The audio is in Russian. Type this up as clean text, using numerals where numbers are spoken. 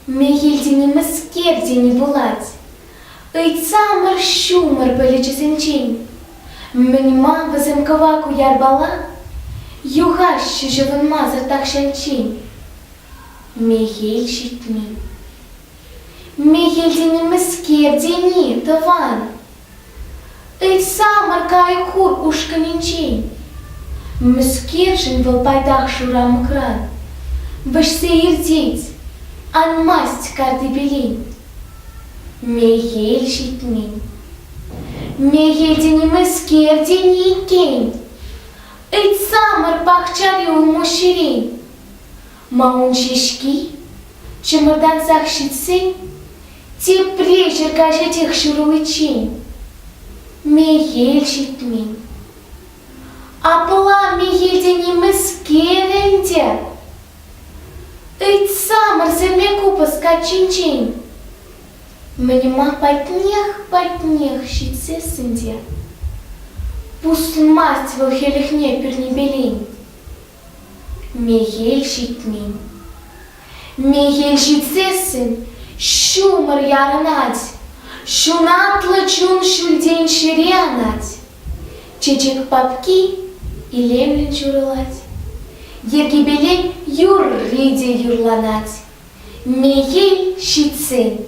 Мегильдини мескердини булать. Ыйцамар шумар пылечесенчень. Мнимма ваземкаваку ярбала. Югащу живын мазар такшанчень. Мегиль щитни. Мегильдини мескердини таван. Ыйцамар кайхур ушканинчень. Мескершин вал пайдах шурам кран. Башсе ирдеть. Ан масть карты белень. Мегель щитни. Мегельдини мескердини кень. Ыйцамар пахчарю мощерень. Маун шишки, чемодан сахщицень, те прежер кажетех шурулычень. Мегель щитни. Апла мегельдини мескеренде. Ыйцамар землеку поскачинчень. Мнимма потнех щицесенде. Пусть масть волхелихне пернебелень. Мегель щитни. Мегель щицесен, шумар яранать. Шунатла чун шульдень ширианать. Чечек папки и лемлин чурылать. Ергибелень юр риде юрланать. Мегель щицень.